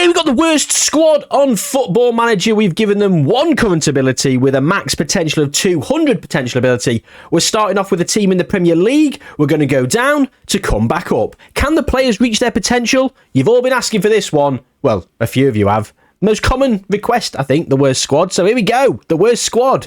Today we've got the worst squad on Football Manager. We've given them 1 current ability with a max potential of 200 potential ability. We're starting off with a team in the Premier League. We're going to go down to come back up. Can the players reach their potential? You've all been asking for this one. Well, a few of you have. Most common request, I think, the worst squad. So here we go. The worst squad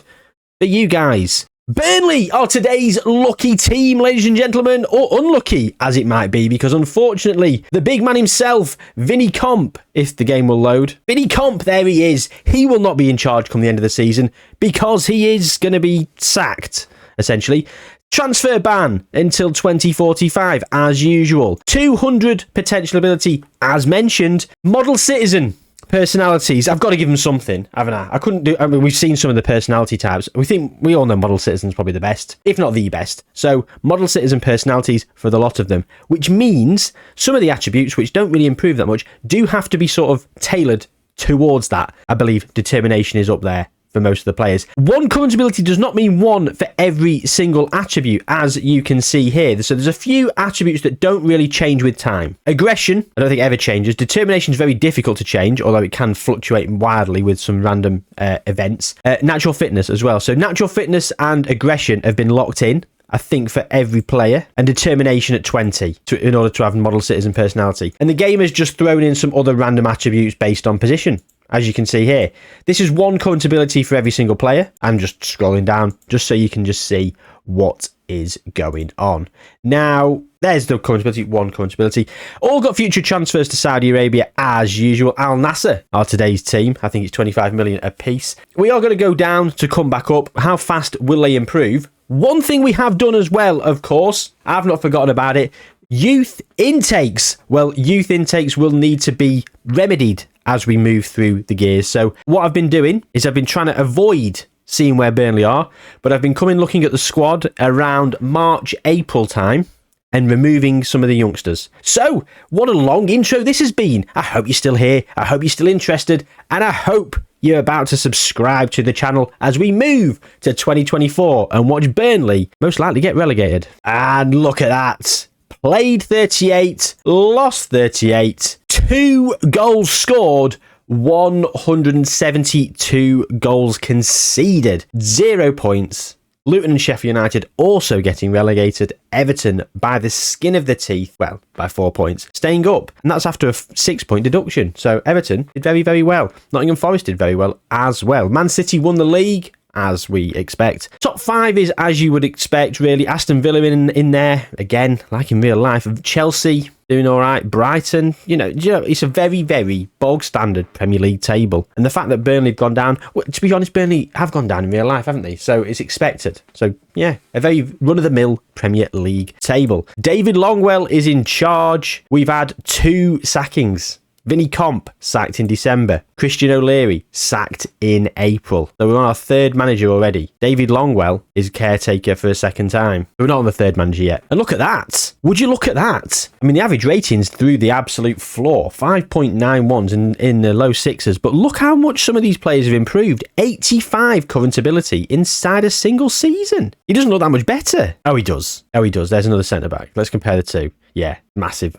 for you guys. Burnley are today's lucky team, ladies and gentlemen, or unlucky as it might be, because unfortunately, the big man himself, Vinny Comp, if the game will load. Vinny Comp, there he is. He will not be in charge come the end of the season because he is going to be sacked, essentially. Transfer ban until 2045, as usual. 200 potential ability, as mentioned. Model citizen. Personalities. I've got to give them something, haven't I? I mean, we've seen some of the personality types. We all know Model Citizen's probably the best, if not the best. So, Model Citizen personalities for the lot of them, which means some of the attributes, which don't really improve that much, do have to be sort of tailored towards that. I believe determination is up there for most of the players. 1 current ability does not mean 1 for every single attribute, as you can see here. So there's a few attributes that don't really change with time. Aggression, I don't think ever changes. Determination is very difficult to change, although it can fluctuate wildly with some random events. Natural fitness as well. So natural fitness and aggression have been locked in, I think, for every player, and determination at 20 in order to have model citizen personality. And the game has just thrown in some other random attributes based on position. As you can see here, this is 1 current ability for every single player. I'm just scrolling down just so you can just see what is going on. Now, there's the current ability, 1 current ability. All got future transfers to Saudi Arabia as usual. Al Nassr are today's team. I think it's 25 million a piece. We are going to go down to come back up. How fast will they improve? One thing we have done as well, of course, I've not forgotten about it. Youth intakes. Well, youth intakes will need to be remedied as we move through the gears. So what I've been doing is I've been trying to avoid seeing where Burnley are, but I've been looking at the squad around March, April time and removing some of the youngsters. So what a long intro this has been. I hope you're still here. I hope you're still interested. And I hope you're about to subscribe to the channel as we move to 2024 and watch Burnley most likely get relegated. And look at that. Played 38, lost 38, 2 goals scored, 172 goals conceded, 0 points. Luton and Sheffield United also getting relegated. Everton by the skin of the teeth, well, by 4 points, staying up. And that's after a 6-point deduction. So Everton did very, very well. Nottingham Forest did very well as well. Man City won the league, as we expect. Top 5 is as you would expect, really. Aston Villa in there, again, like in real life. Chelsea doing all right. Brighton, it's a very, very bog standard Premier League table. And the fact that Burnley have gone down, well, to be honest, Burnley have gone down in real life, haven't they? So it's expected. So yeah, a very run-of-the-mill Premier League table. David Longwell is in charge. We've had 2 sackings. Vinny Comp sacked in December. Christian O'Leary sacked in April. So we're on our 3rd manager already. David Longwell is caretaker for a 2nd time. We're not on the 3rd manager yet. And look at that. Would you look at that? I mean, the average rating's through the absolute floor. 5.91s in the low 6s. But look how much some of these players have improved. 85 current ability inside a single season. He doesn't look that much better. Oh, he does. There's another centre-back. Let's compare the 2. Yeah, massive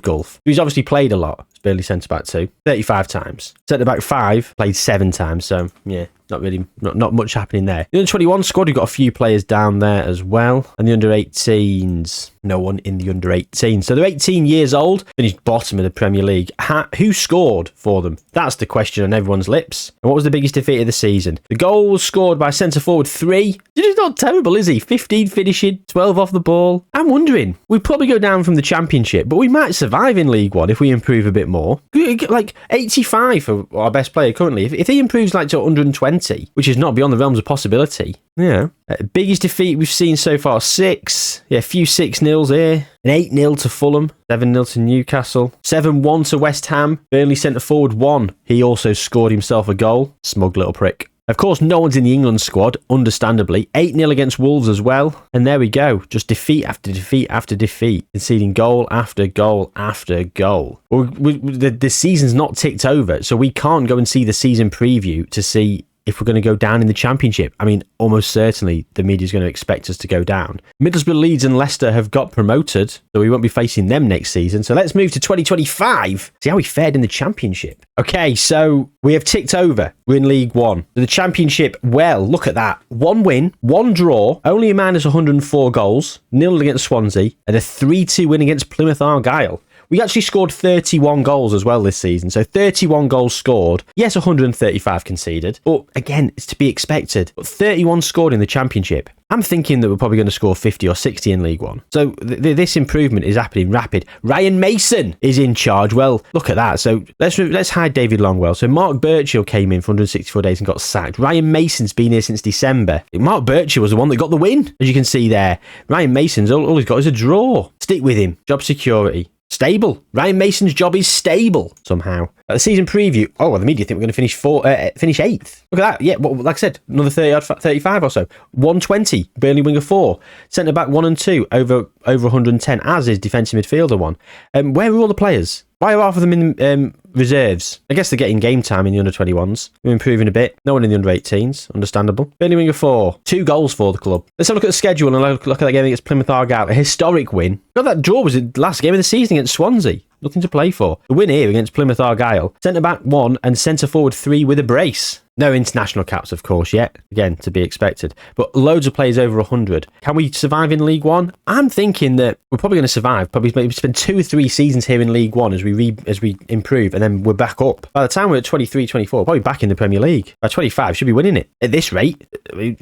gulf. He's obviously played a lot. It's Burnley centre-back 2, 35 times. Centre-back 5, played 7 times. So, yeah, not much happening there. The under-21 squad, we've got a few players down there as well. And the under-18s, no one in the under-18. So they're 18 years old, finished bottom of the Premier League. Who scored for them? That's the question on everyone's lips. And what was the biggest defeat of the season? The goal was scored by centre-forward 3. He's not terrible, is he? 15 finishing, 12 off the ball. I'm wondering, we'd probably go down from the Championship, but we might survive in League One if we improve a bit more. Like 85 for our best player currently. If he improves like to 120, which is not beyond the realms of possibility. Yeah. Biggest defeat we've seen so far, 6. Yeah, a few 6-0s here. An 8-0 to Fulham, 7-0 to Newcastle, 7-1 to West Ham. Burnley centre forward 1. He also scored himself a goal. Smug little prick. Of course, no one's in the England squad, understandably. 8-0 against Wolves as well. And there we go. Just defeat after defeat after defeat. Conceding goal after goal after goal. The season's not ticked over, so we can't go and see the season preview to see if we're going to go down in the Championship. I mean, almost certainly the media's going to expect us to go down. Middlesbrough, Leeds and Leicester have got promoted, so we won't be facing them next season. So let's move to 2025. See how we fared in the Championship. Okay, so we have ticked over. We're in League One. The Championship, well, look at that. 1 win, 1 draw, only a minus 104 goals, 0 against Swansea, and a 3-2 win against Plymouth Argyle. We actually scored 31 goals as well this season. So 31 goals scored. Yes, 135 conceded. But again, it's to be expected. But 31 scored in the Championship. I'm thinking that we're probably going to score 50 or 60 in League One. So this improvement is happening rapid. Ryan Mason is in charge. Well, look at that. So let's hide David Longwell. So Mark Birchall came in for 164 days and got sacked. Ryan Mason's been here since December. Mark Birchall was the one that got the win, as you can see there. Ryan Mason's all he's got is a draw. Stick with him. Job security. Stable. Ryan Mason's job is stable somehow. At the season preview, the media think we're going to finish 8th. Look at that. Yeah, well, like I said, another 35 or so. 120, Burnley winger 4. Centre back 1 and 2, over 110, as is defensive midfielder 1. Where are all the players? Why are half of them in reserves? I guess they're getting game time in the under-21s. We're improving a bit. No one in the under-18s. Understandable. Burnley winger 4. 2 goals for the club. Let's have a look at the schedule and look at that game against Plymouth Argyle. A historic win. God, that draw was the last game of the season against Swansea. Nothing to play for. The win here against Plymouth Argyle. Centre-back 1 and centre-forward 3 with a brace. No international caps, of course, yet. Again, to be expected. But loads of players over 100. Can we survive in League One? I'm thinking that we're probably going to survive. Probably maybe spend 2 or 3 seasons here in League One as we improve, and then we're back up. By the time we're at 23, 24, we're probably back in the Premier League. By 25, should be winning it. At this rate,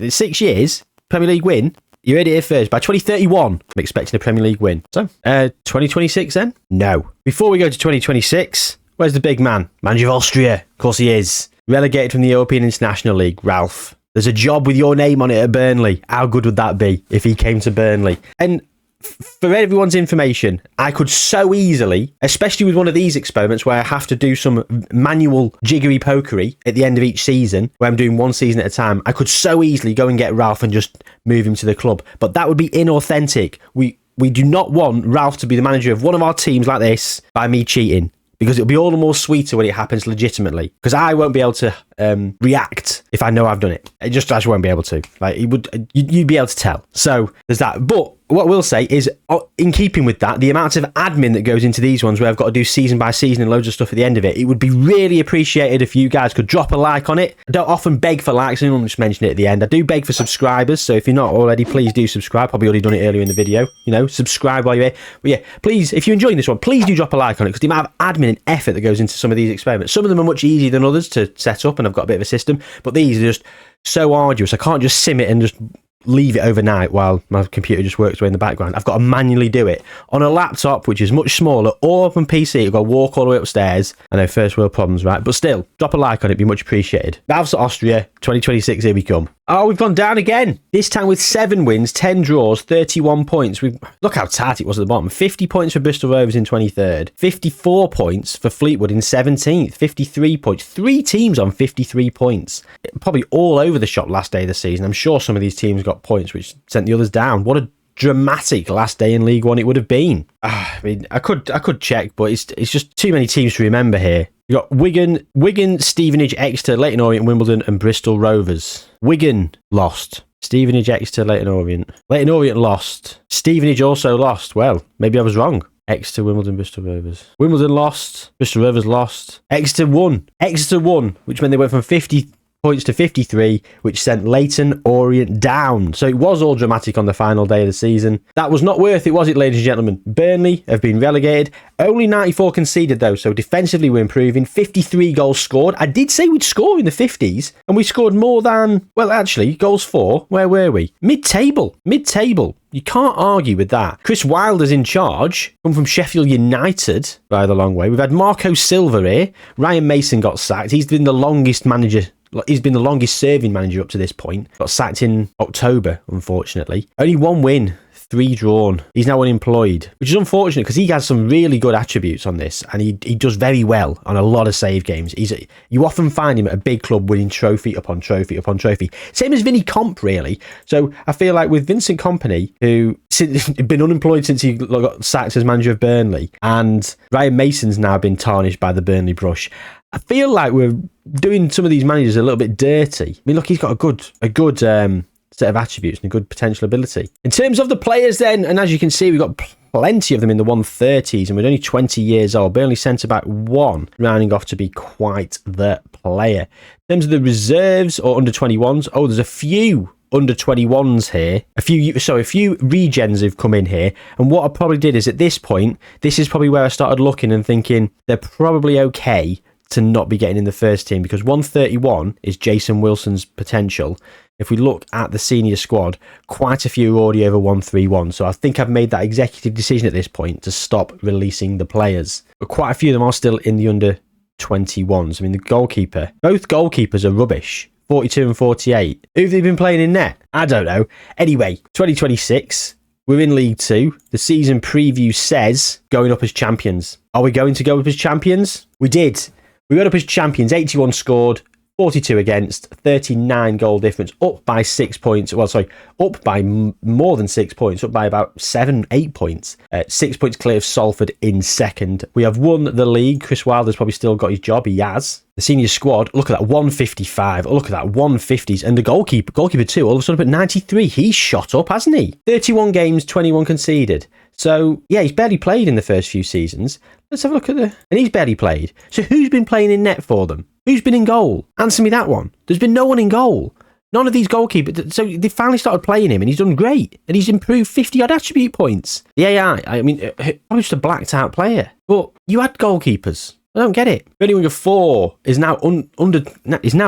6 years, Premier League win. You heard it here first. By 2031, I'm expecting a Premier League win. So, 2026 then? No. Before we go to 2026, where's the big man? Manager of Austria. Of course he is. Relegated from the European International League, Ralph. There's a job with your name on it at Burnley. How good would that be if he came to Burnley? And for everyone's information, I could so easily, especially with one of these experiments where I have to do some manual jiggery pokery at the end of each season, where I'm doing 1 season at a time, I could so easily go and get Ralph and just move him to the club. But that would be inauthentic. We do not want Ralph to be the manager of one of our teams like this by me cheating. Because it'll be all the more sweeter when it happens legitimately. Because I won't be able to react if I know I've done it. I just won't be able to. Like you'd be able to tell. So there's that. But what we'll say is, in keeping with that, the amount of admin that goes into these ones where I've got to do season by season and loads of stuff at the end of it, it would be really appreciated if you guys could drop a like on it. I don't often beg for likes, and I'll just mention it at the end. I do beg for subscribers, so if you're not already, please do subscribe. Probably already done it earlier in the video. Subscribe while you're here. But yeah, please, if you're enjoying this one, please do drop a like on it, because the amount of admin and effort that goes into some of these experiments. Some of them are much easier than others to set up, and I've got a bit of a system, but these are just so arduous. I can't just sim it and just leave it overnight while my computer just works away in the background. I've got to manually do it on a laptop, which is much smaller, or up on PC. I've got to walk all the way upstairs. I know, first world problems, right? But still, drop a like on it, be much appreciated. Ralph's Austria, 2026, here we come. Oh, we've gone down again. This time with 7 wins, 10 draws, 31 points. Look how tight it was at the bottom. 50 points for Bristol Rovers in 23rd. 54 points for Fleetwood in 17th. 53 points. 3 teams on 53 points. Probably all over the shop last day of the season. I'm sure some of these teams got points which sent the others down. What a dramatic last day in League One it would have been. I mean, I could check, but it's just too many teams to remember here. You got Wigan, Stevenage, Exeter, Leyton Orient, Wimbledon, and Bristol Rovers. Wigan lost. Stevenage, Exeter, Leyton Orient. Leyton Orient lost. Stevenage also lost. Well, maybe I was wrong. Exeter, Wimbledon, Bristol Rovers. Wimbledon lost. Bristol Rovers lost. Exeter won. Which meant they went from 50 points to 53, which sent Leyton Orient down. So it was all dramatic on the final day of the season. That was not worth it, was it, ladies and gentlemen? Burnley have been relegated. Only 94 conceded, though, so defensively we're improving. 53 goals scored. I did say we'd score in the 50s, and we scored more than, well, actually, goals for. Where were we? Mid-table. You can't argue with that. Chris Wilder's in charge, come from Sheffield United by the long way. We've had Marco Silva here. Ryan Mason got sacked. He's been the longest manager. He's been the longest serving manager up to this point. Got sacked in October, unfortunately. Only 1 win, 3 drawn. He's now unemployed, which is unfortunate because he has some really good attributes on this, and he does very well on a lot of save games. You often find him at a big club winning trophy upon trophy upon trophy. Same as Vinnie Comp, really. So I feel like with Vincent Kompany, who been unemployed since he got sacked as manager of Burnley, and Ryan Mason's now been tarnished by the Burnley brush, I feel like we're doing some of these managers a little bit dirty. I mean, look, he's got a good set of attributes and a good potential ability. In terms of the players then, and as you can see, we've got plenty of them in the 130s, and we're only 20 years old. Burnley centre-back 1, rounding off to be quite the player. In terms of the reserves or under-21s, there's a few under-21s here. A few regens have come in here, and what I probably did is at this point, this is probably where I started looking and thinking they're probably okay to not be getting in the first team, because 131 is Jason Wilson's potential. If we look at the senior squad, quite a few are already over 131. So I think I've made that executive decision at this point to stop releasing the players. But quite a few of them are still in the under 21s. I mean, the goalkeeper, both goalkeepers are rubbish. 42 and 48. Who have they been playing in net? I don't know. Anyway, 2026, we're in League 2. The season preview says going up as champions. Are we going to go up as champions? We did. We went up as champions, 81 scored, 42 against, 39 goal difference, up by 6 points. Up by more than 6 points, up by about 7-8 points. 6 points clear of Salford in second. We have won the league. Chris Wilder's probably still got his job. He has. The senior squad, look at that, 155. Look at that, 150s. And the goalkeeper too, all of a sudden up at 93. He's shot up, hasn't he? 31 games, 21 conceded. So, yeah, he's barely played in the first few seasons. Let's have a look at and he's barely played. So who's been playing in net for them? Who's been in goal? Answer me that one. There's been no one in goal. None of these goalkeepers. So they finally started playing him, and he's done great. And he's improved 50-odd attribate points. The AI, I mean, probably just a blacked-out player. But you had goalkeepers. I don't get it. Burnley winger 4 is now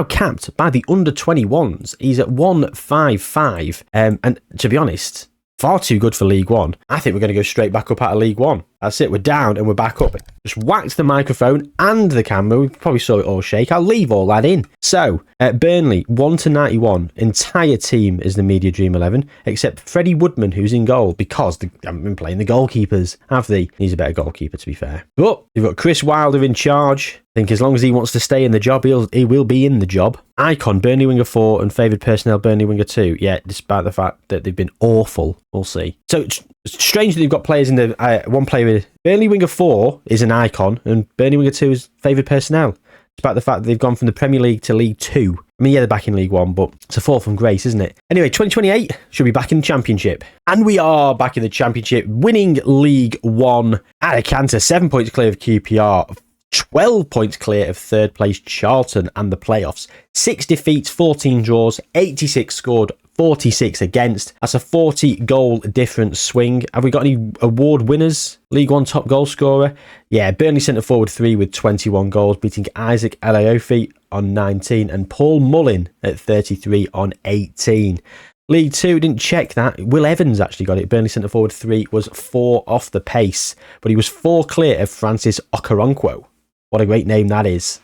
capped by the under-21s. He's at 155. And to be honest, far too good for League One. I think we're going to go straight back up out of League One. That's it. We're down and we're back up. Just whacked the microphone and the camera. We probably saw it all shake. I'll leave all that in. So, Burnley, 1-91. Entire team is the Media Dream 11, except Freddie Woodman, who's in goal, because they haven't been playing the goalkeepers, have they? He's a better goalkeeper, to be fair. But you've got Chris Wilder in charge. I think as long as he wants to stay in the job, he will be in the job. Icon, Burnley winger 4, and favoured personnel, Burnley winger 2. Yeah, despite the fact that they've been awful. We'll see. So, it's strange that they've got players in the... one player with Burnley winger 4 is an icon, and Burnley winger 2 is favoured personnel. Despite the fact that they've gone from the Premier League to League 2. I mean, yeah, they're back in League 1, but it's a fall from grace, isn't it? Anyway, 2028 should be back in the Championship. And we are back in the Championship, winning League 1 at a canter, 7 points clear of QPR, 12 points clear of third place Charlton and the playoffs. 6 defeats, 14 draws, 86 scored, 46 against. That's a 40 goal difference swing. Have we got any award winners? League 1 top goal scorer? Yeah, Burnley centre forward 3 with 21 goals, beating Isaac Alaofi on 19 and Paul Mullin at 33 on 18. League 2, didn't check that. Will Evans actually got it. Burnley centre forward 3 was 4 off the pace, but he was 4 clear of Francis Okoronkwo. What a great name that is.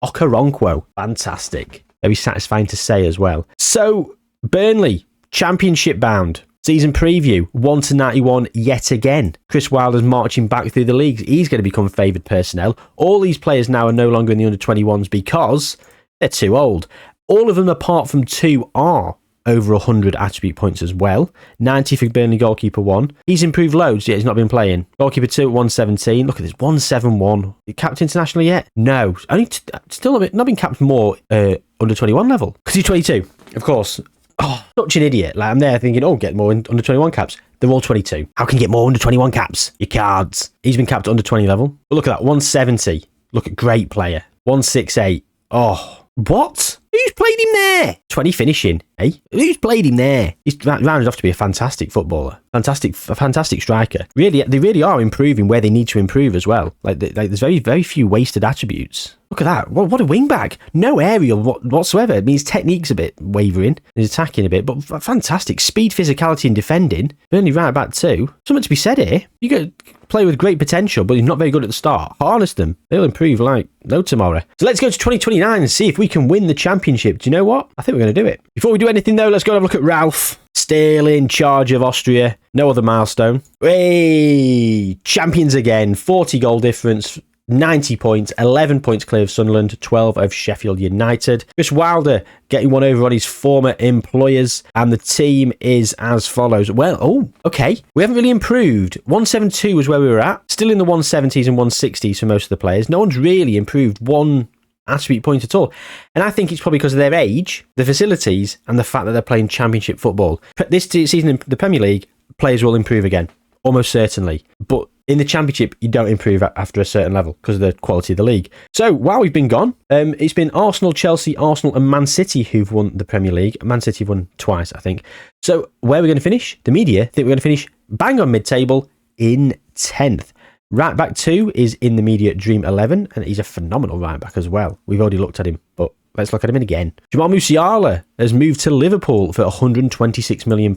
Okoronkwo. Fantastic. Very satisfying to say as well. So, Burnley, Championship bound. Season preview, 1-91 yet again. Chris Wilder's marching back through the leagues. He's going to become favoured personnel. All these players now are no longer in the under-21s because they're too old. All of them apart from 2 are over 100 attribute points as well. 90 for Burnley goalkeeper 1. He's improved loads, yet he's not been playing. Goalkeeper 2 at 117. Look at this, 171. Capped internationally yet? No. Only still not been capped more under 21 level. Because he's 22, of course. Oh, such an idiot. Like, I'm there thinking, get more under 21 caps. They're all 22. How can you get more under 21 caps? You can't. He's been capped at under 20 level. But look at that, 170. Look at great player. 168. Oh, what? Who's played him there? 20 finishing, eh? Who's played him there? He's rounded off to be a fantastic footballer. A fantastic striker. Really, they really are improving where they need to improve as well. Like there's very, very few wasted attributes. Look at that. What a wingback. No aerial whatsoever. It means technique's a bit wavering. He's attacking a bit, but fantastic. Speed, physicality and defending. Burnley right back too. Something to be said here. You get play with great potential, but he's not very good at the start. Harness them. They'll improve like no tomorrow. So let's go to 2029 and see if we can win the Championship. Do you know what? I think we're going to do it. Before we do anything though, let's go and have a look at Ralph. still in charge of Austria. No other milestone. Hey, champions again. 40 goal difference. 90 points, 11 points clear of Sunderland, 12 of Sheffield United. Chris Wilder getting one over on his former employers, and the team is as follows. Well, okay, we haven't really improved. 172 was where we were at, still in the 170s and 160s for most of the players. No one's really improved one attribute point at all. And I think it's probably because of their age, the facilities, and the fact that they're playing championship football. This season in the Premier League, players will improve again, almost certainly. But in the Championship, you don't improve after a certain level because of the quality of the league. So while we've been gone, it's been Arsenal, Chelsea, Arsenal and Man City who've won the Premier League. Man City have won twice, I think. So where are we going to finish? The media think we're going to finish bang on mid-table in 10th. Right back 2 is in the media Dream 11, and he's a phenomenal right back as well. We've already looked at him, but let's look at him again. Jamal Musiala has moved to Liverpool for £126 million.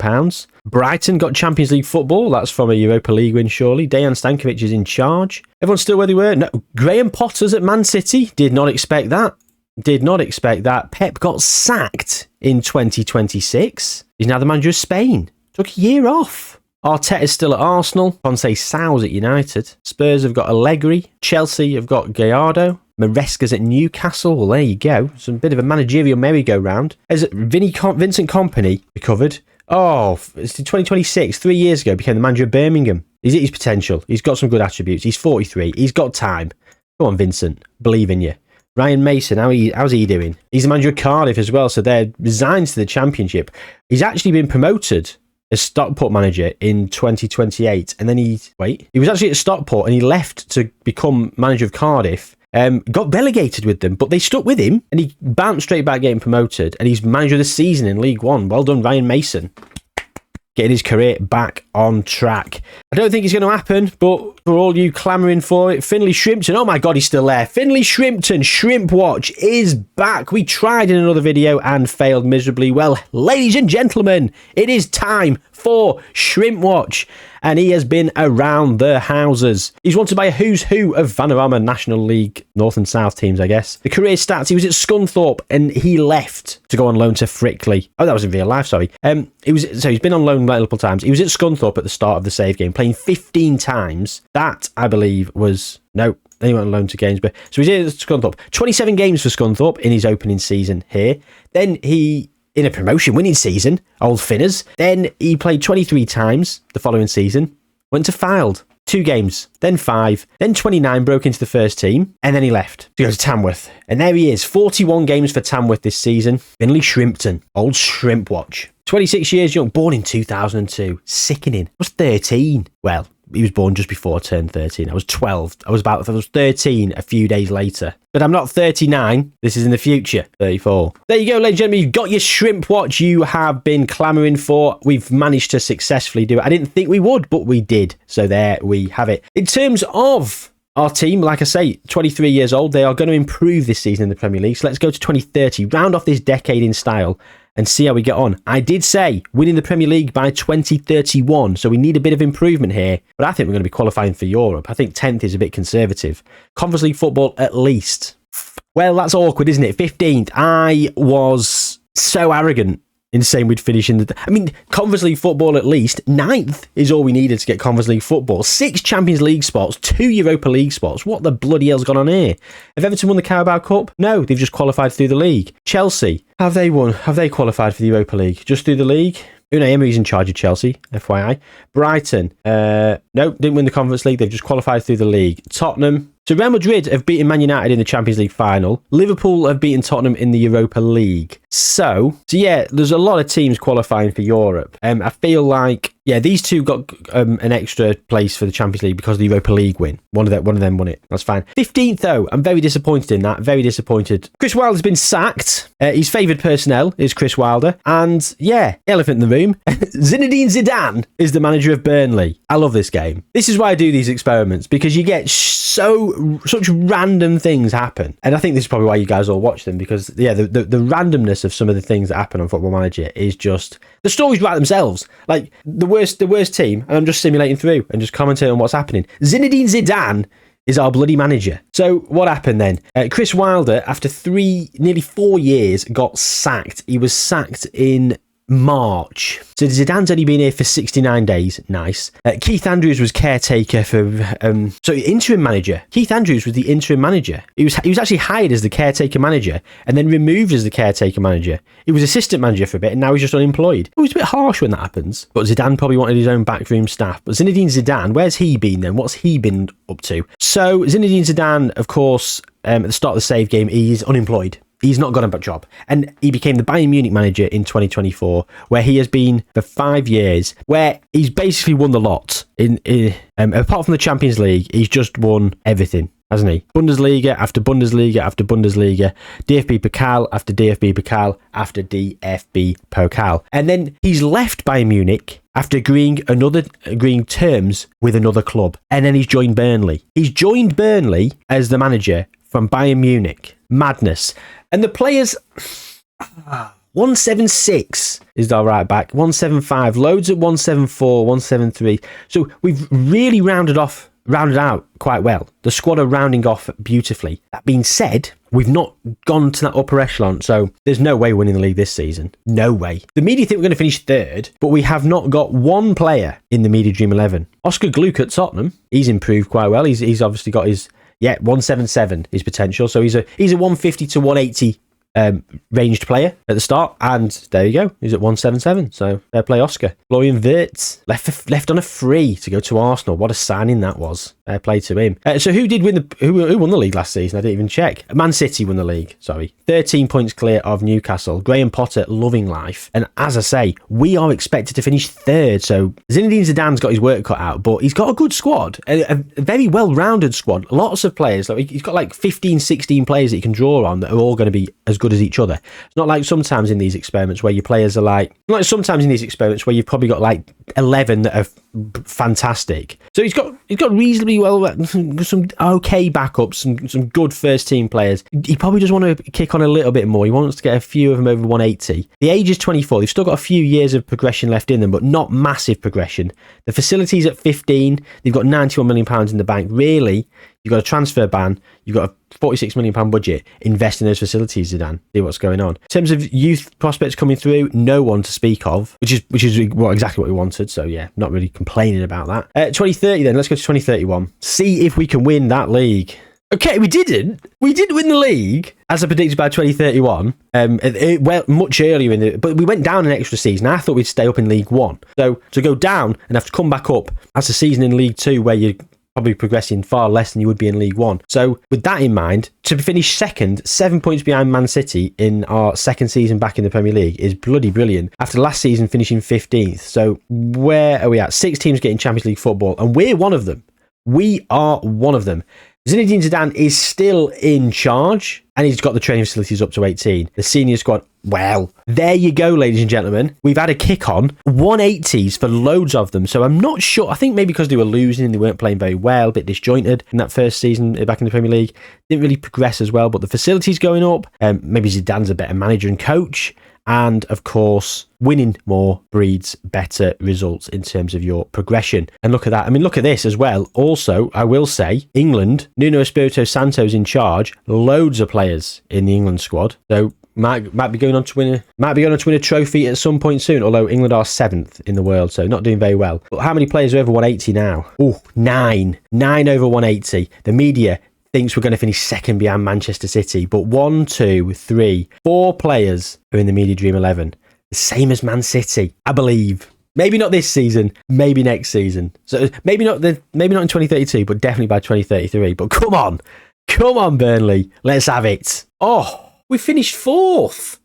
Brighton got Champions League football. That's from a Europa League win, surely. Dejan Stankovic is in charge. Everyone's still where they were. No, Graham Potter's at Man City. Did not expect that. Pep got sacked in 2026. He's now the manager of Spain. Took a year off. Arteta's still at Arsenal. Ponce Sal's at United. Spurs have got Allegri. Chelsea have got Gallardo. Maresca's at Newcastle. Well, there you go. Some bit of a managerial merry-go-round. As Vincent Kompany recovered. Oh, it's in 2026, 3 years ago, became the manager of Birmingham. He's at his potential. He's got some good attributes. He's 43. He's got time. Go on, Vincent. Believe in you. Ryan Mason, how's he doing? He's the manager of Cardiff as well, so they're resigned to the Championship. He's actually been promoted as Stockport manager in 2028, and then he was actually at Stockport and he left to become manager of Cardiff. Got relegated with them, but they stuck with him and he bounced straight back getting promoted, and he's manager of the season in League One. Well done, Ryan Mason. Getting his career back on track. I don't think it's going to happen, but for all you clamouring for it, Finlay Shrimpton, oh my God, he's still there. Finlay Shrimpton, Shrimp Watch is back. We tried in another video and failed miserably. Well, ladies and gentlemen, it is time for Shrimp Watch, and he has been around the houses. He's wanted by a who's who of Vanarama National League North and South teams, I guess. The career stats, he was at Scunthorpe and he left to go on loan to Frickley. Oh, that was in real life, sorry. He's been on loan multiple times. He was at Scunthorpe at the start of the save game, playing 15 times. That, I believe, was... No, then he went on loan to Gainsborough. So he's here at Scunthorpe. 27 games for Scunthorpe in his opening season here. Then in a promotion winning season, Old Finners. Then he played 23 times the following season, went to Fylde, 2 games, then 5, then 29, broke into the first team, and then he left to go to Tamworth. And there he is, 41 games for Tamworth this season. Finlay Shrimpton, old Shrimp Watch. 26 years young, born in 2002. Sickening. I was 13. Well, he was born just before I turned 13. I was 12. I was 13 a few days later. But I'm not 39. This is in the future. 34. There you go, ladies and gentlemen. You've got your Shrimp Watch you have been clamouring for. We've managed to successfully do it. I didn't think we would, but we did. So there we have it. In terms of our team, like I say, 23 years old. They are going to improve this season in the Premier League. So let's go to 2030. Round off this decade in style and see how we get on. I did say winning the Premier League by 2031, so we need a bit of improvement here, but I think we're going to be qualifying for Europe. I think 10th is a bit conservative. Conference League football at least. Well, that's awkward, isn't it? 15th. I was so arrogant in saying we'd finish in the... Conference League football at least. 9th is all we needed to get Conference League football. 6 Champions League spots, 2 Europa League spots. What the bloody hell's gone on here? Have Everton won the Carabao Cup? No, they've just qualified through the league. Chelsea, have they won? Have they qualified for the Europa League? Just through the league? Unai Emery's in charge of Chelsea, FYI. Brighton, no, didn't win the Conference League. They've just qualified through the league. Tottenham. So Real Madrid have beaten Man United in the Champions League final. Liverpool have beaten Tottenham in the Europa League. So yeah, there's a lot of teams qualifying for Europe. I feel like, yeah, these two got an extra place for the Champions League because of the Europa League win. One of them won it. That's fine. 15th though, I'm very disappointed in that. Very disappointed. Chris Wilder's been sacked. His favoured personnel is Chris Wilder. And yeah, elephant in the room. Zinedine Zidane is the manager of Burnley. I love this game. This is why I do these experiments, because you get such random things happen. And I think this is probably why you guys all watch them, because yeah, the randomness of some of the things that happen on Football Manager is just, the stories write themselves. Like the worst team, and I'm just simulating through and just commenting on what's happening. Zinedine Zidane is our bloody manager. So what happened then? Chris Wilder, after nearly 4 years, got sacked. He was sacked in March. So Zidane's only been here for 69 days. Nice. Keith Andrews was caretaker for... interim manager. Keith Andrews was the interim manager. He was actually hired as the caretaker manager and then removed as the caretaker manager. He was assistant manager for a bit and now he's just unemployed. It was a bit harsh when that happens. But Zidane probably wanted his own backroom staff. But Zinedine Zidane, where's he been then? What's he been up to? So Zinedine Zidane, of course, at the start of the save game, he's unemployed. He's not got a job. And he became the Bayern Munich manager in 2024, where he has been for 5 years, where he's basically won the lot. Apart from the Champions League, he's just won everything, hasn't he? Bundesliga after Bundesliga after Bundesliga, DFB Pokal after DFB Pokal after DFB Pokal. And then he's left Bayern Munich after agreeing terms with another club. And then he's joined Burnley. He's joined Burnley as the manager from Bayern Munich. Madness. And the players... 176 is our right back. 175. Loads at 174, 173. So we've really rounded out quite well. The squad are rounding off beautifully. That being said, we've not gone to that upper echelon, so there's no way we're winning the league this season. No way. The media think we're going to finish third, but we have not got one player in the media dream 11. Oscar Gluck at Tottenham, he's improved quite well. He's obviously got his 177 his potential, so he's a 150 to 180 ranged player at the start, and there you go, he's at 177, so fair play Oscar. Florian Wirtz left on a free to go to Arsenal. What a signing that was. Fair play to him. So who won the league last season? I didn't even check. Man City won the league, 13 points clear of Newcastle. Graham Potter loving life, and as I say, we are expected to finish third. So Zinedine Zidane's got his work cut out, but he's got a good squad, a very well-rounded squad. Lots of players. He's got like 15-16 players that he can draw on that are all going to be as good as each other. It's not like sometimes in these experiments where your players are sometimes in these experiments where you've probably got like 11 that are fantastic. So he's got reasonably well, some okay backups, some good first team players. He probably just want to kick on a little bit more. He wants to get a few of them over 180. The age is 24. They've still got a few years of progression left in them, but not massive progression. The facility's at 15. They've got £91 million in the bank. Really, you've got a transfer ban. You've got a £46 million budget. Invest in those facilities, Zidane. See what's going on. In terms of youth prospects coming through, no one to speak of, which is exactly what we wanted. So yeah, not really complaining about that. 2030 then. Let's go to 2031. See if we can win that league. Okay, we didn't win the league as I predicted by 2031. Well, much earlier but we went down an extra season. I thought we'd stay up in League One. So to go down and have to come back up, that's a season in League Two where you're probably progressing far less than you would be in League One. So with that in mind, to finish second, 7 points behind Man City in our second season back in the Premier League is bloody brilliant. After last season finishing 15th. So where are we at? 6 teams getting Champions League football, and we're one of them. We are one of them. Zinedine Zidane is still in charge, and he's got the training facilities up to 18. The senior squad, well, there you go, ladies and gentlemen. We've had a kick on 180s for loads of them, so I'm not sure. I think maybe because they were losing and they weren't playing very well, a bit disjointed in that first season back in the Premier League. Didn't really progress as well, but the facilities going up. Maybe Zidane's a better manager and coach. And of course, winning more breeds better results in terms of your progression. And look at that. I mean, look at this as well. Also, I will say, England, Nuno Espirito Santo's in charge. Loads of players in the England squad. So might be going on to win a trophy at some point soon. Although England are 7th in the world, so not doing very well. But how many players are over 180 now? Oh, 9 over 180. The media thinks we're going to finish second behind Manchester City, but 1, 2, 3, 4 players are in the media dream 11, the same as Man City, I believe. Maybe not this season, maybe next season. So maybe not in 2032, but definitely by 2033. But come on, Burnley, let's have it. Oh, we finished 4th.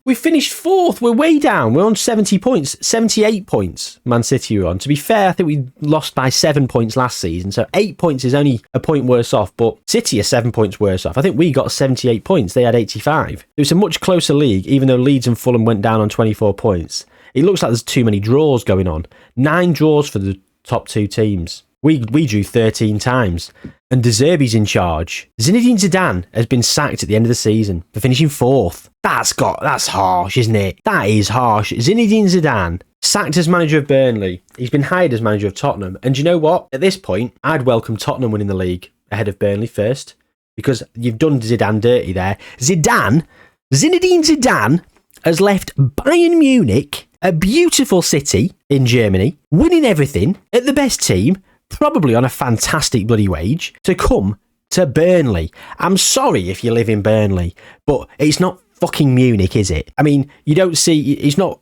We're way down. We're on 70 points, 78 points. Man City are on. To be fair, I think we lost by 7 points last season. So 8 points is only a point worse off, but City are 7 points worse off. I think we got 78 points. They had 85. It was a much closer league, even though Leeds and Fulham went down on 24 points. It looks like there's too many draws going on. 9 draws for the top 2 teams. We drew 13 times. And De Zerbi's in charge. Zinedine Zidane has been sacked at the end of the season for finishing 4th. That's harsh, isn't it? That is harsh. Zinedine Zidane, sacked as manager of Burnley. He's been hired as manager of Tottenham. And do you know what? At this point, I'd welcome Tottenham winning the league ahead of Burnley first, because you've done Zidane dirty there. Zinedine Zidane has left Bayern Munich a beautiful city in Germany, winning everything at the best team, probably on a fantastic bloody wage, to come to Burnley. I'm sorry if you live in Burnley, but it's not fucking Munich, is it? I mean, you don't see, it's not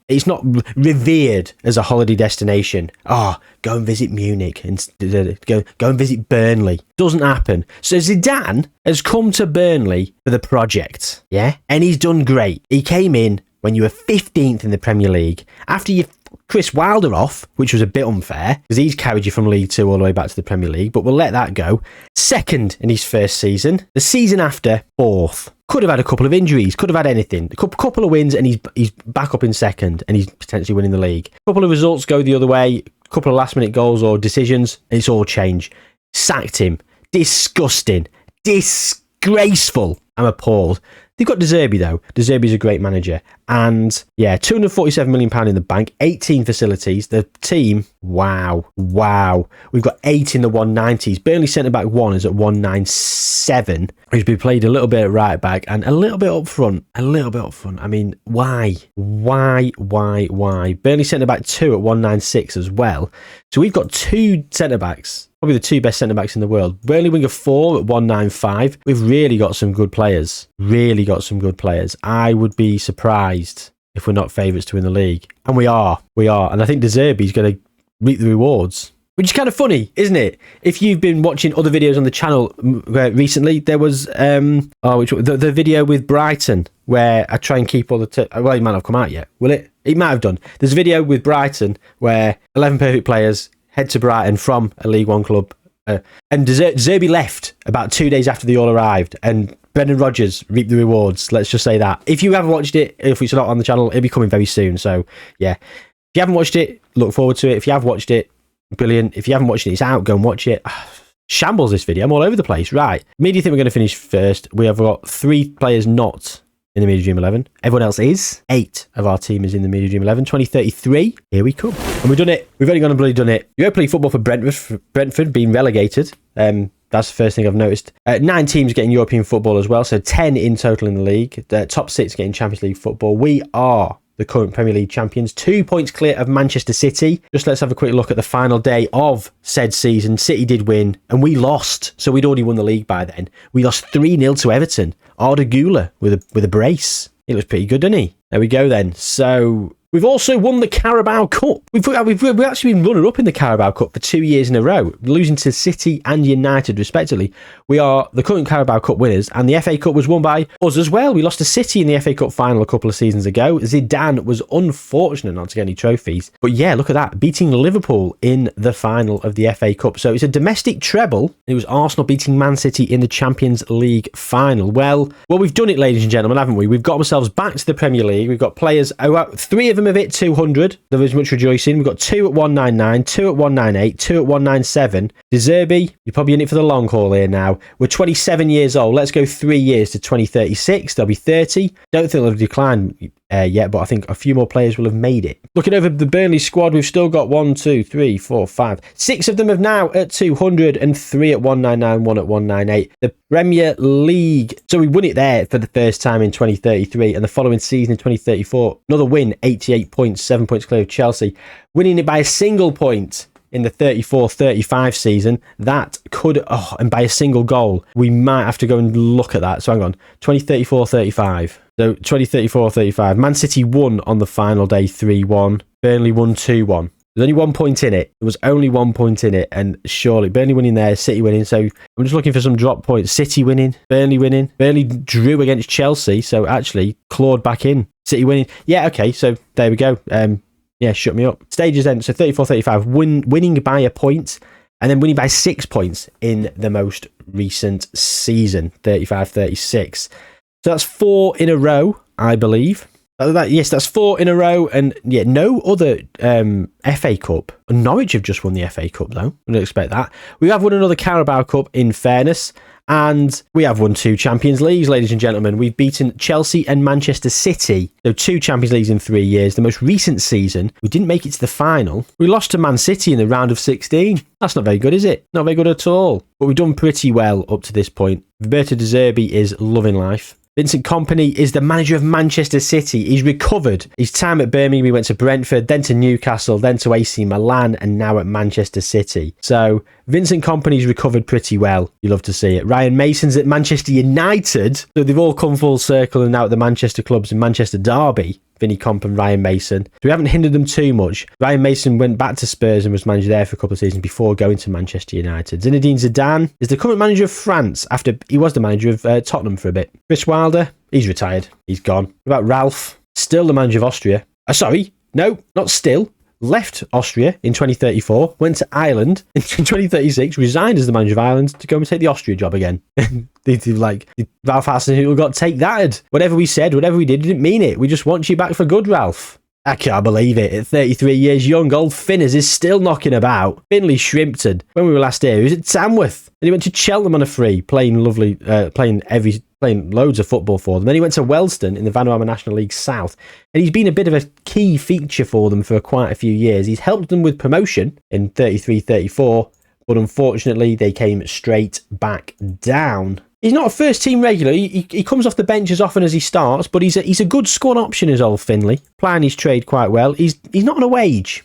revered as a holiday destination. Oh, go and visit Munich and go and visit Burnley. Doesn't happen. So Zidane has come to Burnley for the project, yeah? And he's done great. He came in when you were 15th in the Premier League after you Chris Wilder off, which was a bit unfair because he's carried you from League 2 all the way back to the Premier League, but we'll let that go. Second in his first season. The season after, fourth. Could have had a couple of injuries, could have had anything. A couple of wins and he's back up in second and he's potentially winning the league. A couple of results go the other way, a couple of last minute goals or decisions, and it's all changed. Sacked him. Disgusting. Disgraceful. I'm appalled. They've got De Zerbi though. De Zerbi's a great manager. And yeah, £247 million in the bank, 18 facilities. The team, wow. We've got 8 in the 190s. Burnley centre-back 1 is at 197. Who's been played a little bit at right back and a little bit up front. I mean, why? Burnley centre-back 2 at 196 as well. So we've got 2 centre-backs. Probably the 2 best centre-backs in the world. Burnley winger 4 at 195. We've really got some good players. I would be surprised if we're not favourites to win the league. And we are. And I think De Zerbi's going to reap the rewards. Which is kind of funny, isn't it? If you've been watching other videos on the channel recently, there was the video with Brighton where I try and keep all the... well, it might not have come out yet, will it? It might have done. There's a video with Brighton where 11 perfect players head to Brighton from a League One club. And Zerbi left about 2 days after they all arrived. And Brendan Rodgers reaped the rewards. Let's just say that. If you haven't watched it, if it's not on the channel, it'll be coming very soon. So, yeah. If you haven't watched it, look forward to it. If you have watched it, brilliant. If you haven't watched it, it's out. Go and watch it. Shambles, this video. I'm all over the place. Right. Media think we're going to finish first. We have got 3 players not in the Media Dream 11. Everyone else is. 8 of our team is in the Media Dream 11. 2033. Here we come. And we've done it. We've only gone and bloody done it. Europa League football for Brentford being relegated. That's the first thing I've noticed. 9 teams getting European football as well. So 10 in total in the league. The top 6 getting Champions League football. We are the current Premier League champions, 2 points clear of Manchester City. Just let's have a quick look at the final day of said season. City did win and we lost. So we'd already won the league by then. We lost 3-0 to Everton. Arda Güler with a brace. It was pretty good, didn't he? There we go then. So we've also won the Carabao Cup. We've actually been runner-up in the Carabao Cup for 2 years in a row, losing to City and United respectively. We are the current Carabao Cup winners, and the FA Cup was won by us as well. We lost to City in the FA Cup final a couple of seasons ago. Zidane was unfortunate not to get any trophies. But yeah, look at that, beating Liverpool in the final of the FA Cup. So it's a domestic treble. It was Arsenal beating Man City in the Champions League final. Well, we've done it, ladies and gentlemen, haven't we? We've got ourselves back to the Premier League. We've got players, 3 of them have hit 200. There was much rejoicing. We've got 2 at 199, 2 at 198, 2 at 197. De Zerbi, you're probably in it for the long haul here now. We're 27 years old. Let's go 3 years to 2036. They'll be 30. Don't think they'll have declined yet, but I think a few more players will have made it. Looking over the Burnley squad, we've still got 1, 2, 3, 4, 5. 6 of them have now at 200 and 3 at 199, 1 at 198. The Premier League. So we won it there for the first time in 2033, and the following season in 2034, another win, 88 points, 7 points clear of Chelsea. Winning it by a single point in the 34-35 season. That could, and by a single goal. We might have to go and look at that. So hang on, 2034-35. So 2034-35. Man City won on the final day 3-1. Burnley won 2-1. There's only 1 point in it. There was only 1 point in it. And surely, Burnley winning there, City winning. So I'm just looking for some drop points. City winning, Burnley winning. Burnley drew against Chelsea. So actually clawed back in. City winning. Yeah, okay. So there we go. Yeah, shut me up. Stages then. So 34-35. Winning by a point. And then winning by 6 points in the most recent season. 35-36. So that's 4 in a row, I believe. Yes, that's 4 in a row, and yeah, no other FA Cup. Norwich have just won the FA Cup, though. I don't expect that. We have won another Carabao Cup, in fairness, and we have won 2 Champions Leagues, ladies and gentlemen. We've beaten Chelsea and Manchester City. So 2 Champions Leagues in 3 years. The most recent season, we didn't make it to the final. We lost to Man City in the round of 16. That's not very good, is it? Not very good at all. But we've done pretty well up to this point. Roberto De Zerbi is loving life. Vincent Kompany is the manager of Manchester City. He's recovered his time at Birmingham. He went to Brentford, then to Newcastle, then to AC Milan, and now at Manchester City. So Vincent Kompany's recovered pretty well. You love to see it. Ryan Mason's at Manchester United. So they've all come full circle and now at the Manchester clubs in Manchester Derby. Vinny Comp and Ryan Mason. So we haven't hindered them too much. Ryan Mason went back to Spurs and was manager there for a couple of seasons before going to Manchester United. Zinedine Zidane is the current manager of France after he was the manager of Tottenham for a bit. Chris Wilder, he's retired. He's gone. What about Ralph? Still the manager of Austria. No, not still. Left Austria in 2034, went to Ireland in 2036, resigned as the manager of Ireland to go and take the Austria job again. Ralph Hasenhüttl got take that. Whatever we said, whatever we did, didn't mean it. We just want you back for good, Ralph. I can't believe it. At 33 years young, old Finners is still knocking about. Finley Shrimpton. When we were last here, he was at Tamworth. And he went to Cheltenham on a free, playing loads of football for them. Then he went to Wellston in the Vanarama National League South. And he's been a bit of a key feature for them for quite a few years. He's helped them with promotion in 33-34, but unfortunately they came straight back down. He's not a first-team regular. He comes off the bench as often as he starts, but he's a good squad option, is old Finley. Playing his trade quite well. He's not on a wage.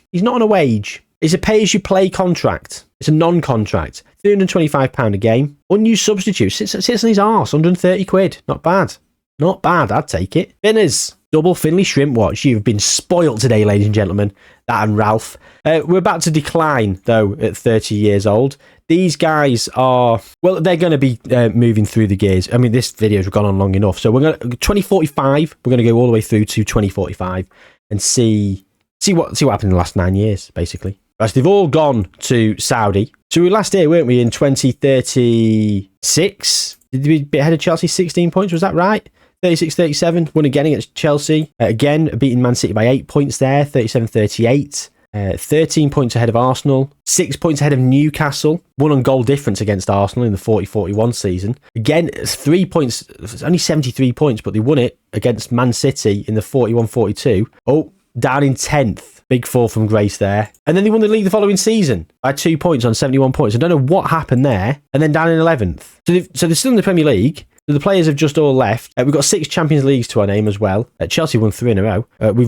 It's a pay-as-you-play contract. It's a non-contract. £325 a game. Unused substitute. Sits on his arse. £130. Not bad. Not bad. I'd take it. Finners. Double Finley Shrimp Watch. You've been spoilt today, ladies and gentlemen. That and Ralph. We're about to decline, though, at 30 years old. These guys are, well, they're going to be moving through the gears. I mean, this video's gone on long enough. So we're going to 2045. We're going to go all the way through to 2045 and see what happened in the last 9 years, basically. Right, so they've all gone to Saudi. So we were last here, weren't we, in 2036? Did we be ahead of Chelsea 16 points? Was that right? 36-37, won again against Chelsea. Again, beating Man City by 8 points there, 37-38. 13 points ahead of Arsenal, 6 points ahead of Newcastle, won on goal difference against Arsenal in the 40-41 season. Again, 3 points, it's only 73 points, but they won it against Man City in the 41-42. Oh, down in 10th. Big fall from grace there. And then they won the league the following season by 2 points on 71 points. I don't know what happened there. And then down in 11th. So they're still in the Premier League. So the players have just all left. We've got 6 Champions Leagues to our name as well. Chelsea won 3 in a row. We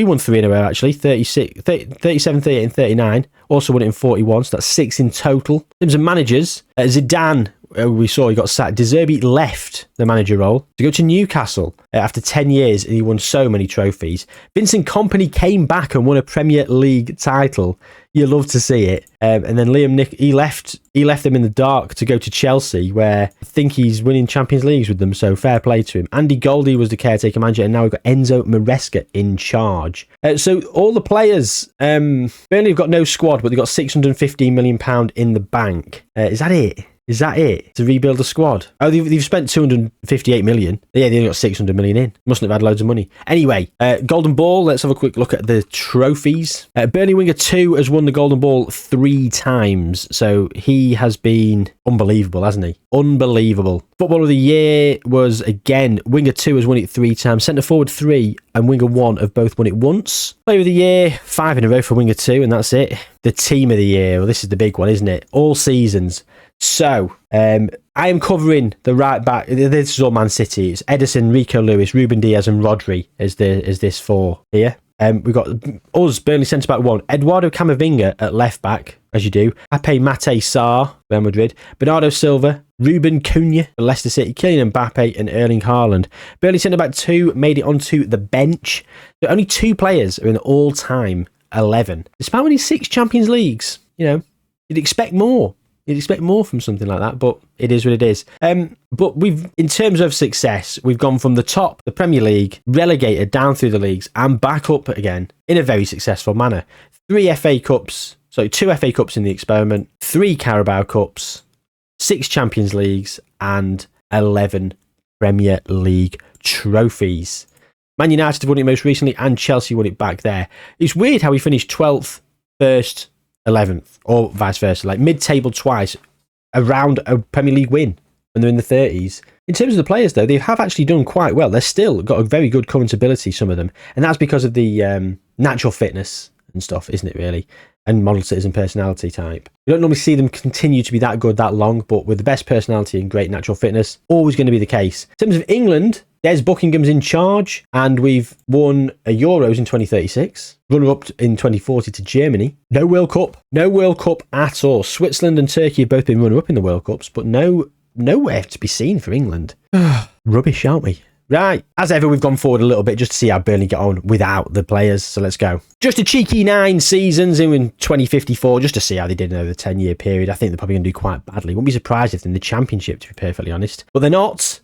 won 3 in a row, actually. 37, 38 and 39. Also won it in 41, so that's 6 in total. In terms of managers, Zidane, we saw he got sacked. De Zerbi left the manager role to go to Newcastle after 10 years, and he won so many trophies. Vincent Kompany came back and won a Premier League title. You love to see it. And then Liam Nick, he left them in the dark to go to Chelsea, where I think he's winning Champions Leagues with them, so fair play to him. Andy Goldie was the caretaker manager, and now we've got Enzo Maresca in charge. So all the players, Burnley have got no squad, but they've got £615 million in the bank. Is that it? Is that it? To rebuild the squad? Oh, they've spent 258 million. Yeah, they only got 600 million in. Mustn't have had loads of money. Anyway, Golden Ball. Let's have a quick look at the trophies. Burnley winger 2 has won the Golden Ball 3 times. So he has been unbelievable, hasn't he? Unbelievable. Footballer of the Year was, again, winger 2 has won it 3 times. Centre forward 3 and winger 1 have both won it once. Player of the Year, 5 in a row for winger 2, and that's it. The Team of the Year. Well, this is the big one, isn't it? All seasons. So, I am covering the right back. This is all Man City. It's Edison, Rico Lewis, Ruben Diaz and Rodri as this 4 here. We've got us, Burnley centre-back 1. Eduardo Camavinga at left-back, as you do. Pape Mate Sarr, Real Madrid. Bernardo Silva, Ruben Cunha for Leicester City. Kylian Mbappe and Erling Haaland. Burnley centre-back 2 made it onto the bench. So only 2 players are in the all-time 11. Despite winning 6 Champions Leagues, you'd expect more. You'd expect more from something like that, but it is what it is. But in terms of success, we've gone from the top, the Premier League, relegated down through the leagues and back up again in a very successful manner. 2 FA Cups in the experiment, 3 Carabao Cups, 6 Champions Leagues, and 11 Premier League trophies. Man United have won it most recently, and Chelsea won it back there. It's weird how we finished 12th, 1st, 11th, or vice versa, like mid-table twice around a Premier League win when they're in the 30s. In terms of the players, though, they have actually done quite well. They're still got a very good current ability, some of them, and that's because of the natural fitness and stuff, isn't it, really? and model citizen personality type. You don't normally see them continue to be that good that long, but with the best personality and great natural fitness, always going to be the case. In terms of England, Des Buckingham's in charge, and we've won a Euros in 2036, runner-up in 2040 to Germany. No World Cup at all. Switzerland and Turkey have both been runner-up in the World Cups, but nowhere to be seen for England. Rubbish, aren't we? Right, as ever, we've gone forward a little bit just to see how Burnley get on without the players, so let's go. Just a cheeky 9 seasons in 2054, just to see how they did over the 10-year period. I think they're probably going to do quite badly. Wouldn't be surprised if they're in the Championship, to be perfectly honest. But they're not.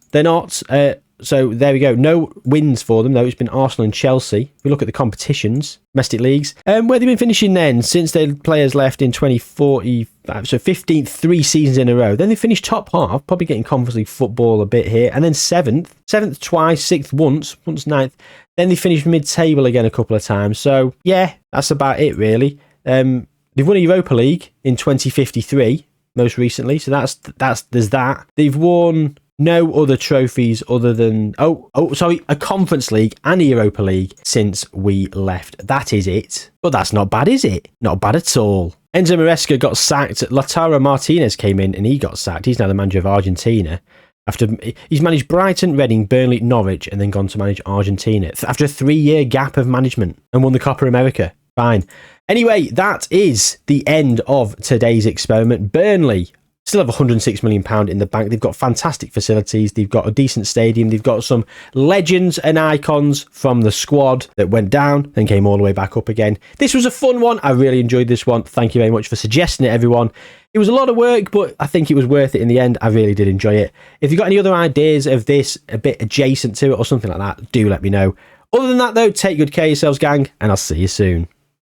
So there we go. No wins for them, though. It's been Arsenal and Chelsea. If we look at the competitions, domestic leagues, where they've been finishing then since their players left in 2045. So 15th, 3 seasons in a row. Then they finished top half, probably getting Conference League football a bit here. And then 7th twice, 6th once 9th. Then they finished mid-table again a couple of times. So yeah, that's about it really. They've won a Europa League in 2053 most recently. So there's that. They've won no other trophies other than a Conference League and a Europa League since we left. That is it. But that's not bad, is it? Not bad at all. Enzo Maresca got sacked. Lautaro Martinez came in and he got sacked. He's now the manager of Argentina. He's managed Brighton, Reading, Burnley, Norwich, and then gone to manage Argentina after a 3-year gap of management and won the Copa America. Fine. Anyway, that is the end of today's experiment. Burnley still have £106 million in the bank. They've got fantastic facilities. They've got a decent stadium. They've got some legends and icons from the squad that went down and came all the way back up again. This was a fun one. I really enjoyed this one. Thank you very much for suggesting it, everyone. It was a lot of work, but I think it was worth it in the end. I really did enjoy it. If you've got any other ideas of this, a bit adjacent to it or something like that, do let me know. Other than that, though, take good care of yourselves, gang, and I'll see you soon.